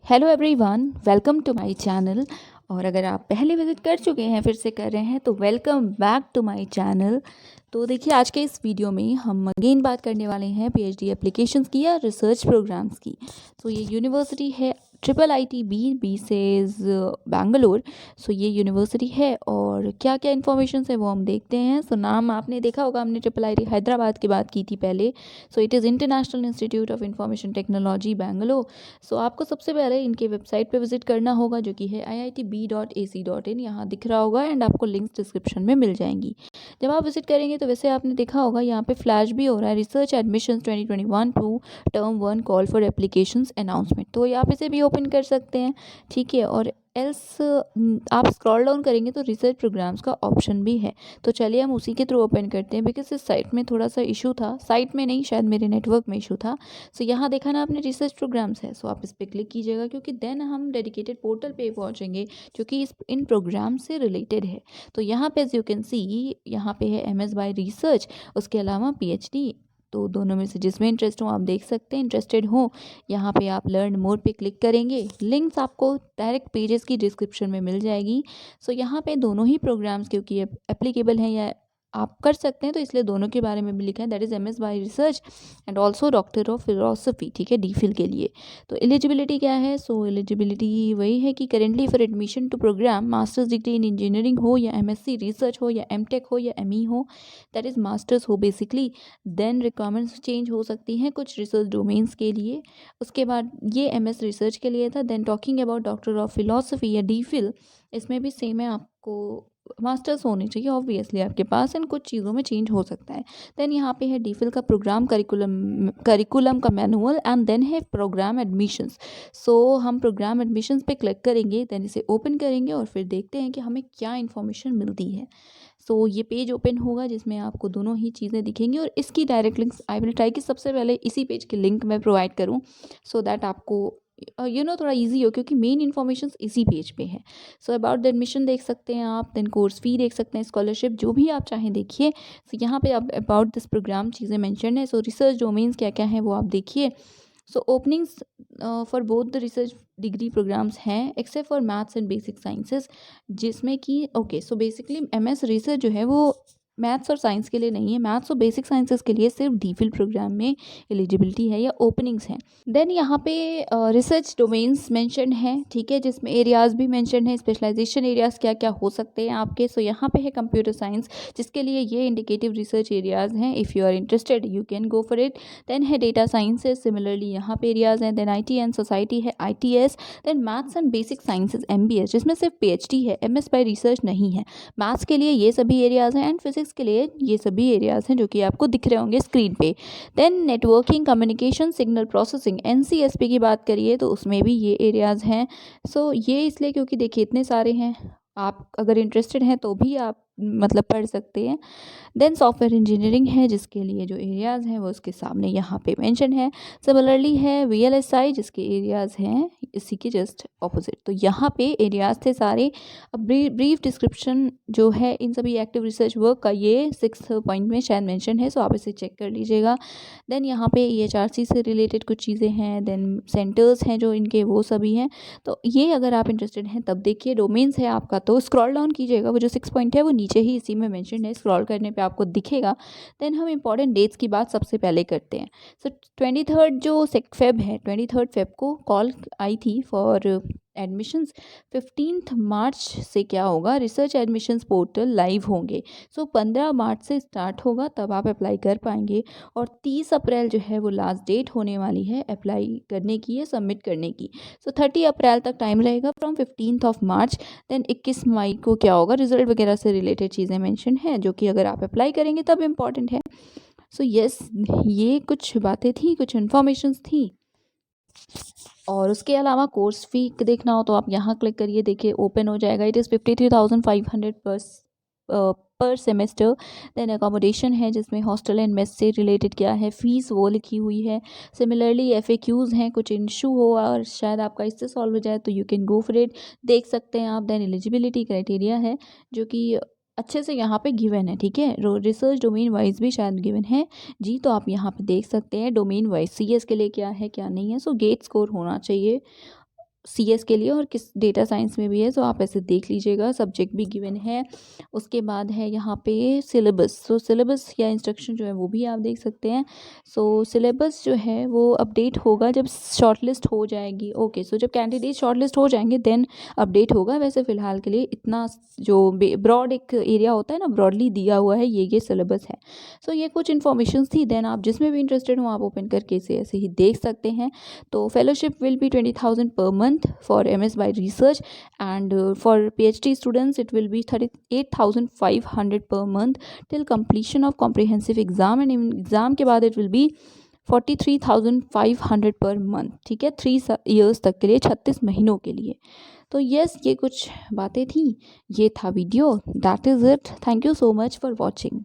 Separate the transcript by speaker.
Speaker 1: Hello everyone, welcome to my channel. और अगर आप पहले विजिट कर चुके हैं फिर से कर रहे हैं तो welcome back to my channel. तो देखिए, आज के इस वीडियो में हम अगेन बात करने वाले हैं पीएचडी एप्लीकेशंस की या रिसर्च प्रोग्राम्स की। तो ये यूनिवर्सिटी है IIIT बी सेज बैंगलोर। सो ये यूनिवर्सिटी है और क्या क्या इन्फॉर्मेशन है वो हम देखते हैं। सो नाम आपने देखा होगा, हमने IIIT हैदराबाद की बात की थी पहले। So it is international institute of information technology Bangalore. So आपको सबसे पहले इनके वेबसाइट पे विजिट करना होगा जो कि है iitb.ac.in। यहाँ दिख रहा होगा एंड आपको लिंक्स डिस्क्रिप्शन में मिल जाएंगी। जब आप विजिट करेंगे तो वैसे आपने देखा होगा यहाँ पे फ्लैश भी हो रहा है, research admissions 2021 to term 1 call for applications announcement. तो यहाँ पे से भी ओपन कर सकते हैं, ठीक है। और एल्स आप स्क्रॉल डाउन करेंगे तो रिसर्च प्रोग्राम्स का ऑप्शन भी है। तो चलिए हम उसी के थ्रू ओपन करते हैं, बिकॉज इस साइट में थोड़ा सा इशू था, साइट में नहीं शायद मेरे नेटवर्क में इशू था। सो यहाँ देखा ना आपने रिसर्च प्रोग्राम्स है, सो आप इस पर क्लिक कीजिएगा क्योंकि देन हम डेडिकेटेड पोर्टल पे पहुँचेंगे जो कि इन प्रोग्राम से रिलेटेड है। तो यहाँ पे एज यू कैन सी, यहाँ पे है MS बाय रिसर्च, उसके अलावा PhD। तो दोनों में से जिसमें इंटरेस्ट हो आप देख सकते हैं, इंटरेस्टेड हो यहाँ पे आप लर्न मोर पे क्लिक करेंगे। लिंक्स आपको डायरेक्ट पेजेस की डिस्क्रिप्शन में मिल जाएगी। सो यहाँ पे दोनों ही प्रोग्राम्स क्योंकि एप्लीकेबल हैं या आप कर सकते हैं तो इसलिए दोनों के बारे में भी लिखा है, that is MS bye research and also doctor of philosophy, ठीक है, DPhil के लिए। तो एलिजिबिलिटी क्या है? सो एलिजिबिलिटी वही है कि currently for admission to program masters degree in engineering हो या MSc रिसर्च हो या MTech हो या ME हो, दैट इज़ मास्टर्स हो बेसिकली। देन रिक्वायरमेंट्स चेंज हो सकती हैं कुछ रिसर्च डोमेन्स के लिए। उसके बाद ये MS रिसर्च के लिए था। Then talking about doctor of philosophy या DPhil, इसमें भी सेम है, आपको मास्टर्स होनी चाहिए ऑब्वियसली आपके पास, एंड कुछ चीज़ों में चेंज हो सकता है। देन यहाँ पे है DPhil का प्रोग्राम करिकुलम का मैनुअल एंड देन है प्रोग्राम एडमिशन्स। सो हम प्रोग्राम एडमिशन्स पे क्लिक करेंगे, देन इसे ओपन करेंगे और फिर देखते हैं कि हमें क्या इन्फॉर्मेशन मिलती है। सो ये पेज ओपन होगा जिसमें आपको दोनों ही चीज़ें दिखेंगी और इसकी direct links I will try कि सबसे पहले इसी पेज के लिंक मैं प्रोवाइड करूँ सो दैट आपको थोड़ा इजी हो, क्योंकि मेन इन्फॉर्मेशन इसी पेज पे है। सो अबाउट द एडमिशन देख सकते हैं आप, देन कोर्स फी देख सकते हैं, स्कॉलरशिप जो भी आप चाहें देखिए। सो यहाँ पे आप अबाउट दिस प्रोग्राम चीज़ें मेंशन है। सो रिसर्च डोमेन्स क्या क्या हैं वो आप देखिए। So openings for both the research degree programmes हैं except for maths and basic sciences, जिसमें कि okay so basically MS research जो है वो मैथ्स और साइंस के लिए नहीं है, मैथ्स और बेसिक साइंसेस के लिए सिर्फ DPhil प्रोग्राम में एलिजिबिलिटी है या ओपनिंग्स हैं। देन यहाँ पे रिसर्च डोमेन्स मेंशन है, ठीक है, जिसमें एरियाज़ भी मेंशन है, स्पेशलाइजेशन एरियाज़ क्या क्या हो सकते हैं आपके। सो यहाँ पे है कंप्यूटर साइंस, जिसके लिए ये इंडिकेटिव रिसर्च एरियाज़ हैं, if you are interested you can go for it. Then है डेटा साइंसेज, सिमिलरली यहाँ पे एरियाज़ हैं। देन IT एंड सोसाइटी है ITS। Then maths and basic sciences MBS, जिसमें सिर्फ PhD है, MS बाय रिसर्च नहीं है। मैथ्स के लिए ये सभी एरियाज़ हैं एंड फिजिक्स के लिए ये सभी एरियाज़ हैं जो कि आपको दिख रहे होंगे स्क्रीन पे। Then networking, communication, signal processing NCSP की बात करिए तो उसमें भी ये एरियाज़ हैं। सो ये इसलिए क्योंकि देखिए इतने सारे हैं, आप अगर इंटरेस्टेड हैं तो भी आप मतलब पढ़ सकते हैं। देन सॉफ्टवेयर इंजीनियरिंग है, जिसके लिए जो एरियाज़ हैं वो उसके सामने यहाँ पे मेंशन है। सिमिलरली है VLSI, जिसके एरियाज़ हैं इसी के जस्ट ऑपोजिट। तो यहाँ पे एरियाज़ थे सारे। अब ब्रीफ डिस्क्रिप्शन जो है इन सभी एक्टिव रिसर्च वर्क का ये 6th पॉइंट में शायद मेंशन है, सो आप इसे चेक कर लीजिएगा। देन यहाँ पे EHRC से रिलेटेड कुछ चीज़ें हैं, देन सेंटर्स हैं जो इनके वो सभी हैं। तो ये अगर आप इंटरेस्टेड हैं तब देखिए। डोमेन्स है आपका तो स्क्रॉल डाउन कीजिएगा, वो जो 6 पॉइंट है वो नीचे ही इसी में मेंशन है, स्क्रॉल करने पे आपको दिखेगा। देन हम इंपॉर्टेंट डेट्स की बात सबसे पहले करते हैं। सो 23 जो फेब है, 23 फेब को कॉल आई थी फॉर एडमिशन्स। 15 मार्च से क्या होगा, रिसर्च एडमिशन्स पोर्टल लाइव होंगे। सो 15 मार्च से स्टार्ट होगा, तब आप अप्लाई कर पाएंगे। और 30 अप्रैल जो है वो लास्ट डेट होने वाली है अप्लाई करने की या सबमिट करने की। सो 30 अप्रैल तक टाइम रहेगा फ्रॉम 15 मार्च। देन 21 मई को क्या होगा, रिजल्ट वगैरह से रिलेटेड चीज़ें मेंशन है जो कि अगर आप अप्लाई करेंगे तब इम्पॉर्टेंट है। सो यस, ये कुछ बातें थी, कुछ इन्फॉर्मेशंस थी। और उसके अलावा कोर्स फी देखना हो तो आप यहाँ क्लिक करिए, देखिए ओपन हो जाएगा। इट इज़ 53,500 पर सेमेस्टर। देन अकोमोडेशन है जिसमें हॉस्टल एंड मेस से रिलेटेड क्या है, फीस वो लिखी हुई है। सिमिलरली FAQs हैं, कुछ इशू हो और शायद आपका इससे सॉल्व हो जाए तो you can go for it, देख सकते हैं आप। देन एलिजिबिलिटी क्राइटेरिया है जो कि अच्छे से यहाँ पे गिवन है, ठीक है। रिसर्च डोमेन वाइज भी शायद गिवन है जी, तो आप यहाँ पे देख सकते हैं डोमेन वाइज CS के लिए क्या है क्या नहीं है। सो गेट स्कोर होना चाहिए CS के लिए और किस डेटा साइंस में भी है, सो आप ऐसे देख लीजिएगा। सब्जेक्ट भी गिवन है। उसके बाद है यहाँ पे सिलेबस, सो सिलेबस या इंस्ट्रक्शन जो है वो भी आप देख सकते हैं। सो सिलेबस जो है वो अपडेट होगा जब शॉर्टलिस्ट हो जाएगी। ओके, सो जब कैंडिडेट शॉर्टलिस्ट हो जाएंगे देन अपडेट होगा। वैसे फ़िलहाल के लिए इतना जो ब्रॉड एक एरिया होता है ना, ब्रॉडली दिया हुआ है, ये सिलेबस है। सो ये कुछ इन्फॉर्मेशन थी। देन आप जिसमें भी इंटरेस्टेड हो आप ओपन करके इसे ऐसे ही देख सकते हैं। तो fellowship will be 20,000 per month for MS by research, and for PhD students it will be 38,500 per month till completion of comprehensive exam, and in exam के बाद it will be 43,500 per month. ठीक है, 3 years तक के लिए, 36 महीनों के लिए। तो यस, ये कुछ बातें थी, ये था video. That is it. Thank you so much for watching.